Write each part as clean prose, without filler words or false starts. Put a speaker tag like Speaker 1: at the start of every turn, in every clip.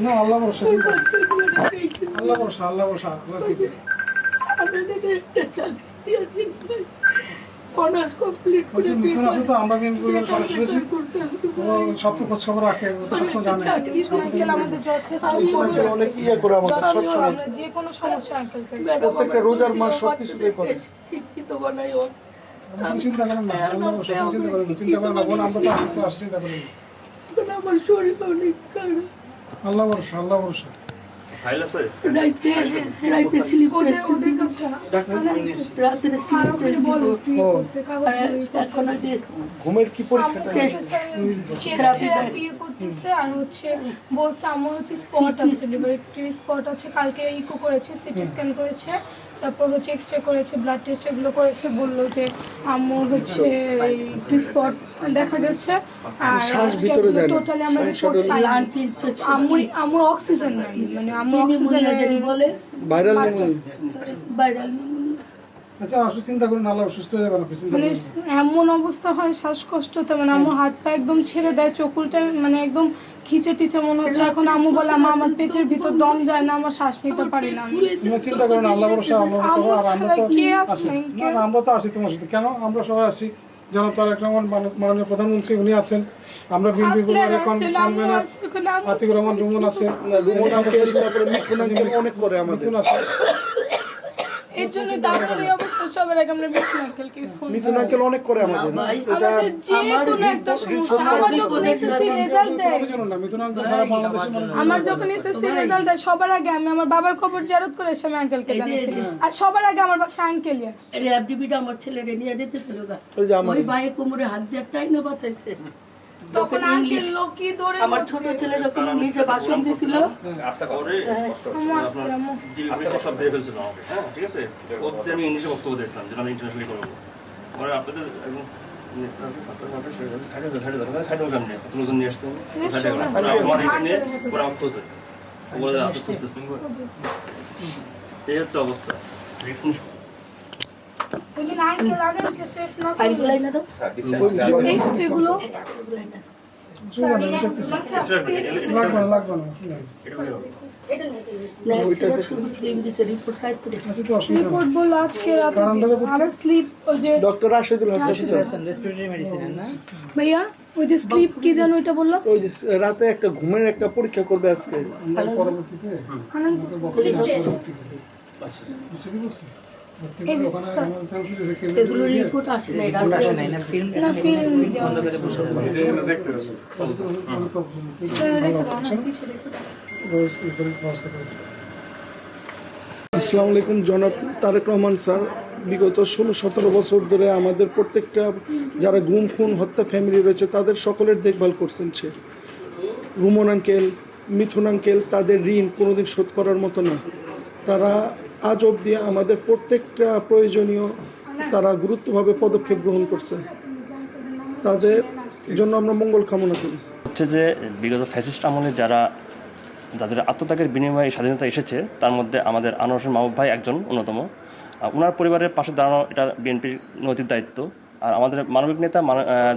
Speaker 1: না আল্লাহ ভরসা, আল্লাহ ভরসা, আল্লাহ ভরসা, আল্লাহ দিবে। মিথুন আছে তো, আমরা কিন্তু খরচ করেছি, ও সব তো খোঁজ খবর রাখে, ও তো সবসময় জানে।
Speaker 2: আমাদের যথেষ্ট
Speaker 3: অনেক ইয়ে করে আমাদের সবসময়,
Speaker 2: আমরা যে কোনো সমস্যা আঙ্কেলকে
Speaker 3: প্রত্যেকটা রোজার মাস সবকিছুতেই করে।
Speaker 4: শিক্ষিত বানাই ও
Speaker 1: চিন্তা করেন না, আল্লাহ ভরসা, চিন্তা করেন না, চিন্তা করেন না বোন, আমরা তো আসছি, চিন্তা করেন না।
Speaker 4: আমার শরীর অনেক খারাপ।
Speaker 1: আল্লাহ ভরসা, আল্লাহ ভরসা।
Speaker 4: রাইতে স্লিপ
Speaker 2: ওদের কাছে
Speaker 4: রাতে স্লিপ টেস্ট দিব।
Speaker 1: ও
Speaker 4: এখন যে
Speaker 3: ঘুমের কি পরীক্ষাটা?
Speaker 2: থেরাপি করতেছে আর হচ্ছে বলছে আমার হচ্ছে স্পট আছে, লিভারে স্পট আছে, কালকে ইকো করেছে, সিটি স্ক্যান করেছে, তারপর হচ্ছে এক্সরে করেছে, ব্লাড টেস্ট এগুলো করেছে, বললো যে আম্মুর হচ্ছে একটু স্পট দেখা গেছে। আর
Speaker 3: শ্বাস ভিতরে যায় না,
Speaker 2: টোটালি আমরা রিপোর্ট পাই
Speaker 4: লাঞ্চ ইনফেকশন
Speaker 2: আম্মুর অক্সিজেন নাই, মানে আম্মুর
Speaker 4: নিউমোনিয়া
Speaker 2: অক্সিজেন
Speaker 4: জানি বলে,
Speaker 3: ভাইরাল নিউমোনিয়া।
Speaker 4: ভাইরাল
Speaker 1: আচ্ছা আসো, চিন্তা করেন না, আল্লাহ সুস্থ হয়ে যাবে না, চিন্তা
Speaker 2: মানে
Speaker 1: করেন না।
Speaker 2: এমন অবস্থা হয় শ্বাসকষ্টতে, মানে আমার হাত পা একদম ছেড়ে দেয়, চকুলটা মানে একদম খিচে টিচে মনে হচ্ছে। এখন আম্মু বলে আমার পেটের ভিতর দম যায় না, আমার শ্বাস নিতে পারি না আমি।
Speaker 1: তোমরা চিন্তা করো না, আল্লাহ ভরসা, আল্লাহ করো, আর আমরা তো
Speaker 2: কে
Speaker 1: আছি।
Speaker 2: আছেন?
Speaker 1: না না, আমরা তো আছি তোমার সাথে। কেন আমরা সবাই আছি, জনাব তারেক রহমান মাননীয় প্রধানমন্ত্রী উনি আছেন, আমরা বিএনপি
Speaker 2: আপনারা আছেন, আম্মু
Speaker 1: কনভেনর
Speaker 2: আছে, ওখানে আম্মু
Speaker 1: আতিকুর রহমান জুমন আছে,
Speaker 3: রুমন আঙ্কেল, তারপরে মিঠুন আঙ্কেল অনেক করে আমাদের।
Speaker 1: মিথুন আছে।
Speaker 2: এর জন্য দাঁড়ানোর এই অবস্থা। সবার আগে আমরা মিঠুন আঙ্কেলকে ফোন
Speaker 3: মিঠুন আঙ্কেল অনেক করে আমাদের। এটা
Speaker 2: আমাদের যে কোনো একটা সমস্যা, আমার যখন এসএসসি রেজাল্ট দেয়,
Speaker 1: তোমাদের জন্য না, মিথুন আঙ্কেল সারা বাংলাদেশের মানুষ।
Speaker 2: আমার যখন এসএসসি রেজাল্ট দেয় সবার আগে আমি আমার বাবার খবর জিয়ারত করে এসে আমি আঙ্কেলকে জানাইছি, আর সবার আগে আমার বাসায় আঙ্কেলই আসছে।
Speaker 4: র্যাবডিবিটা আমার ছেলেরে নিয়ে যেতে ছিল গা,
Speaker 3: ওই যে আমার
Speaker 4: ওই ভাইয়ের কোমরে হাত দিয়ে টাই না বাঁচাইছে।
Speaker 2: তখন আঙ্কেল লোকই ধরে
Speaker 4: আমার ছোট ছেলে যখন ইংলিশে ভাষণ দিছিল,
Speaker 2: আম্মু আসছে, আম্মু
Speaker 5: সব দিয়ে ফেলছিল আমাকে, হ্যাঁ ঠিক আছে, ওদের আমি ইংলিশে বক্তব্য দিয়েছিলাম যেটা আমি ইন্টারন্যাশনালি করবো। পরে আপনাদের একদম নিয়ে আসছেন, আমার এসে নিয়ে ওরা আমার খুঁজে বলে আপনি খুঁজতেছেন, এই হচ্ছে অবস্থা।
Speaker 2: ওইদিন আঙ্কেল আঙ্কেলকে সেফ না করে
Speaker 4: ফাইলগুলাই না তো
Speaker 2: এক্সরে গুলো
Speaker 1: লাগবে না, লাগবে না, শুনেন।
Speaker 4: না এক্সরে শুধু ফিল্ম দিছে, রিপোর্ট রাইট করে
Speaker 1: আচ্ছা, তো অসুবিধা নেই।
Speaker 2: রিপোর্ট বললো আজকে রাতে আমার স্লিপ, ওই যে
Speaker 3: ডক্টর রাশেদুল হাসান
Speaker 2: ভাইয়া ওই যে স্লিপ কি জানো এটা বললো
Speaker 3: ওই যে রাতে একটা ঘুমের একটা পরীক্ষা করবে আজকে।
Speaker 1: আমরা পরবর্তীতে
Speaker 2: আনন্দ
Speaker 1: বুঝতে কি বলছি? ওখানে আমার তেমন শুধু দেখে
Speaker 4: এগুলো রিপোর্ট আসে নাই, রাতে
Speaker 2: না ফিল্ম
Speaker 3: আসসালামু আলাইকুম। জনাব তারেক রহমান স্যার বিগত 16-17 বছর ধরে আমাদের প্রত্যেকটা যারা গুম খুন হত্যা ফ্যামিলি রয়েছে তাদের সকলের দেখভাল করছেন সে। রুমন আঙ্কেল, মিথুন আঙ্কেল, তাদের ঋণ কোনোদিন শোধ করার মতো না। তারা আজ অবধি আমাদের প্রত্যেকটা প্রয়োজনীয় তারা গুরুত্বভাবে পদক্ষেপ গ্রহণ করছে। তাদের জন্য আমরা মঙ্গল কামনা করি।
Speaker 5: হচ্ছে যে বিগত ফ্যাসিস্ট আমলে যাদের আত্মত্যাগের বিনিময়ে স্বাধীনতা এসেছে তার মধ্যে আমাদের আনোয়ার হোসেন মাহবুব ভাই একজন অন্যতম। ওনার পরিবারের পাশে দাঁড়ানো এটা বিএনপির নৈতিক দায়িত্ব। আর আমাদের মানবিক নেতা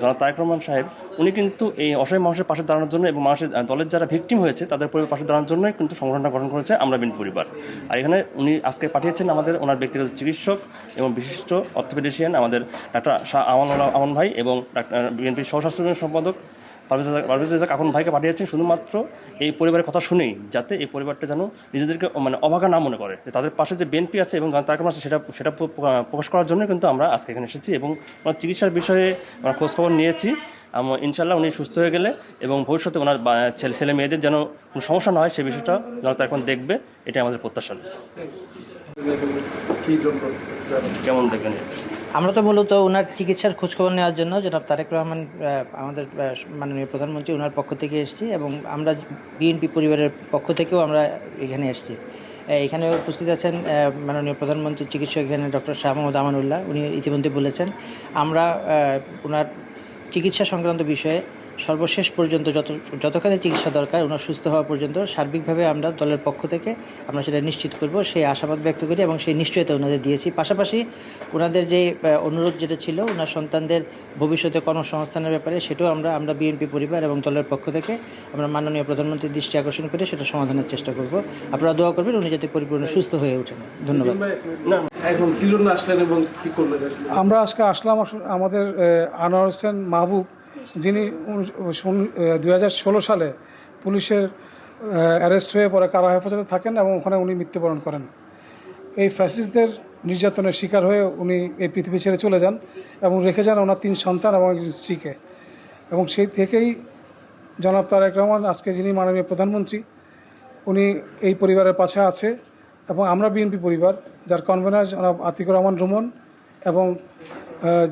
Speaker 5: জনাব তারেক রহমান সাহেব উনি কিন্তু এই অসহায় মানুষের পাশে দাঁড়ানোর জন্য এবং মানুষের দলের যারা ভিকটিম হয়েছে তাদের পরিবার পাশে দাঁড়ানোর জন্যই কিন্তু সংগঠনটা গঠন করেছে আমরা বিএনপি পরিবার। আর এখানে উনি আজকে পাঠিয়েছেন আমাদের ওনার ব্যক্তিগত চিকিৎসক এবং বিশিষ্ট অর্থোপেডিশিয়ান আমাদের ডাক্তার শাহ আমান ভাই এবং বিএনপির সহস্রাস্ত্র সম্পাদক পারভেজ রেজা কাকুন ভাইকে পাঠিয়েছেন শুধুমাত্র এই পরিবারের কথা শুনেই, যাতে এই পরিবারটা যেন নিজেদেরকে মানে অভাগা না মনে করে, যে তাদের পাশে যে বিএনপি আছে এবং তারেক রহমান আছে সেটা প্রকাশ করার জন্য কিন্তু আমরা আজকে এখানে এসেছি এবং ওনার চিকিৎসার বিষয়ে আমরা খোঁজখবর নিয়েছি। ইনশাল্লাহ উনি সুস্থ হয়ে গেলে এবং ভবিষ্যতে ওনার ছেলে মেয়েদের যেন কোনো সমস্যা না হয় সে বিষয়টা যেন তারেক রহমান দেখবে, এটাই আমাদের প্রত্যাশা। কেমন দেখবেন?
Speaker 6: আমরা তো মূলত ওনার চিকিৎসার খোঁজখবর নেওয়ার জন্য জনাব তারেক রহমান আমাদের মাননীয় প্রধানমন্ত্রী ওনার পক্ষ থেকে এসেছি এবং আমরা বিএনপি পরিবারের পক্ষ থেকেও আমরা এখানে এসেছি। এখানে উপস্থিত আছেন মাননীয় প্রধানমন্ত্রীর চিকিৎসক এখানে ডক্টর শাহ মোহাম্মদ আমানুল্লাহ, উনি ইতিমধ্যে বলেছেন আমরা ওনার চিকিৎসা সংক্রান্ত বিষয়ে সর্বশেষ পর্যন্ত যতখানি চিকিৎসা দরকার ওনার সুস্থ হওয়া পর্যন্ত সার্বিকভাবে আমরা দলের পক্ষ থেকে আমরা সেটা নিশ্চিত করব সেই আশাবাদ ব্যক্ত করি এবং সেই নিশ্চয়তা ওনাদের দিয়েছি। পাশাপাশি ওনাদের যে অনুরোধ যেটা ছিল ওনার সন্তানদের ভবিষ্যতে কর্মসংস্থানের ব্যাপারে সেটাও আমরা বিএনপি পরিবার এবং দলের পক্ষ থেকে আমরা মাননীয় প্রধানমন্ত্রীর দৃষ্টি আকর্ষণ করে সেটা সমাধানের চেষ্টা করব। আপনারা দোয়া করবেন উনি যাতে পরিপূর্ণ সুস্থ হয়ে ওঠেন। ধন্যবাদ।
Speaker 3: এখন কি জন্য আসলেন এবং কি করলেন?
Speaker 1: আমরা আজকে আসলাম আমাদের আনোয়ার হোসেন মাহবুব, যিনি 2016 সালে পুলিশের অ্যারেস্ট হয়ে পরে কারা হেফাজতে থাকেন এবং ওখানে উনি মৃত্যুবরণ করেন। এই ফ্যাসিস্টদের নির্যাতনের শিকার হয়ে উনি এই পৃথিবী ছেড়ে চলে যান এবং রেখে যান ওনার 3 সন্তান এবং একজন স্ত্রীকে। এবং সেই থেকেই জনাব তারেক রহমান আজকে যিনি মাননীয় প্রধানমন্ত্রী, উনি এই পরিবারের পাশে আছে এবং আমরা বিএনপি পরিবার যার কনভেনার জনাব আতিকুর রহমান রুমন এবং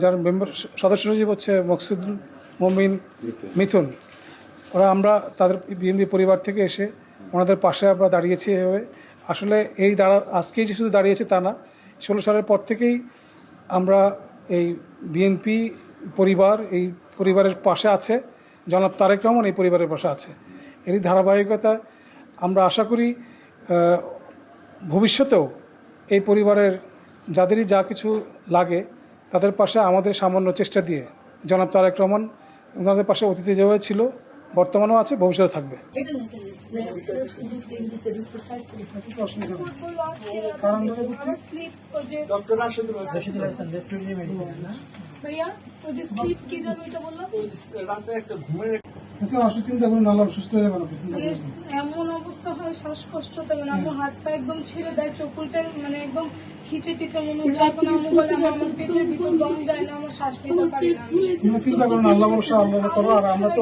Speaker 1: যার মেম্বার সদস্য সচিব হচ্ছে মকসুদুল মমিন মিথুন, আমরা তাদের বিএনপি পরিবার থেকে এসে ওনাদের পাশে আমরা দাঁড়িয়েছি। এভাবে আসলে আজকেই যে শুধু দাঁড়িয়েছে তা না, 16 সালের পর থেকেই আমরা এই বিএনপি পরিবার এই পরিবারের পাশে আছে, জনাব তারেক রহমান এই পরিবারের পাশে আছে। এরই ধারাবাহিকতা আমরা আশা করি ভবিষ্যতেও এই পরিবারের যাদেরই যা কিছু লাগে তাদের পাশে আমাদের সামান্য চেষ্টা দিয়ে জনাব তারেক রহমান ওনাদের পাশে অতীতে যেভাবে ছিল বর্তমানেও আছে, ভবিষ্যতে থাকবে।
Speaker 2: ভাইয়া ও যে স্লিপ কি জানো এটা বললাম,
Speaker 1: চিন্তা করুন, আল্লাহ সুস্থ হয়ে যাবেন।
Speaker 2: মানে এমন অবস্থা হয় শ্বাসকষ্ট থাকে না, আমার হাত পা একদম ছেড়ে দেয়, চোখটা মানে একদম খিচে টিচে মনে হচ্ছে। এখন আমি বলে আমার পেটের ভিতর দম যায় না, আমার শ্বাস নিতে পারি না।
Speaker 1: চিন্তা করুন, আল্লাহ ভরসা, আল্লাহ করো। আর আমরা তো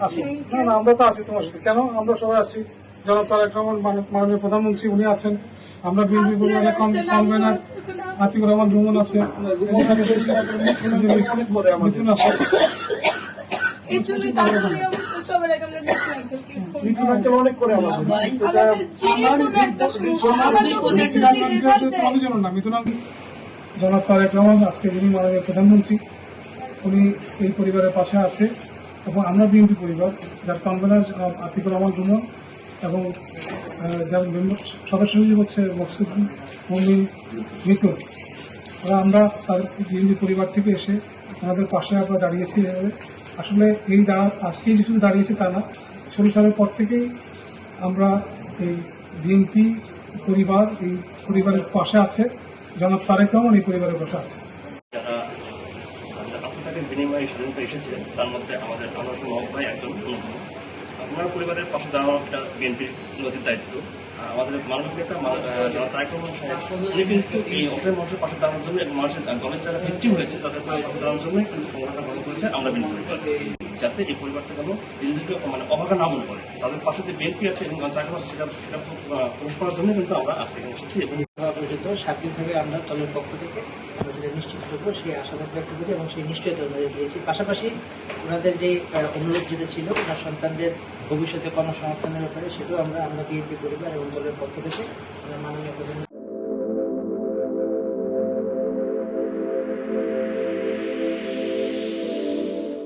Speaker 1: আছি, না আমরা তো আছি তোমার সাথে। কেন আমরা সবাই আছি। জনাব তারেক রহমান মাননীয় প্রধানমন্ত্রী উনি আছেন, আমরা বিএনপি পরিবারের কনভেনার আতিকুর রহমান রুমন আছে, মিথুন আছে।
Speaker 2: এর জন্য তারপরে অবস্থা সবার আগে আমরা
Speaker 1: মিথুন আঙ্কেল অনেক করে আমাদের মিথুন আঙ্কেল। জনাব তারেক রহমান আজকে যিনি মাননীয় প্রধানমন্ত্রী উনি এই পরিবারের পাশে আছে এবং আমরা বিএনপি পরিবার যার কনভেনার আতিকুর রহমান রুমন এবং যার মেম্বার সদস্য সচিব হচ্ছে মকসুদুল মমিন মিথুন, আমরা তাদের বিএনপি পরিবার থেকে এসে আমাদের পাশে আমরা দাঁড়িয়েছি। আসলে আজকেই যে শুধু দাঁড়িয়েছি তা না, 16 সালের পর থেকেই আমরা এই বিএনপি পরিবার এই পরিবারের পাশে আছে, জনাব তারেক রহমান এই পরিবারের পাশে আছে।
Speaker 5: যারা আত্মত্যাগের বিনিময়ে স্বাধীনতা এসেছে তার মধ্যে আমাদের আনোয়ার হোসেন মাহবুব ভাই একজন অন্যতম। ওনার পরিবারের পাশে দাঁড়ানো একটা বিএনপির নদীর দায়িত্ব। আমাদের মাননীয় নেতা জনাব তারেক রহমান সাহেব উনি কিন্তু এই অসহায় মানুষের পাশে দাঁড়ানোর জন্য এবং মানুষের দলের যারা ভিক্টিম হয়েছে তাদের পাশে দাঁড়ানোর জন্য কিন্তু সংগঠন গঠন করেছে আমরা বিএনপি পরিবার, যাতে এই পরিবারটা যেন নিজেদেরকে মানে অভাগা না মনে করে। তাদের পাশে যে বিএনপি আছে এবং তারেক রহমান সেটা প্রকাশ করার জন্য কিন্তু আমরা আজকে এখানে এসেছি এবং
Speaker 6: পর্যন্ত সার্বিকভাবে আমরা দলের পক্ষ থেকে আমরা সেটা নিশ্চিত করবো সেই আশাবাদ ব্যক্ত করি এবং সেই নিশ্চয়তা ওনাদের দিয়েছি। পাশাপাশি ওনাদের যে অনুরোধ যেটা ছিল ওনার সন্তানদের ভবিষ্যতে কর্মসংস্থানের ব্যাপারে সেটাও আমরা বিএনপি পরিবার এবং দলের পক্ষ থেকে আমরা মাননীয় প্রধানমন্ত্রী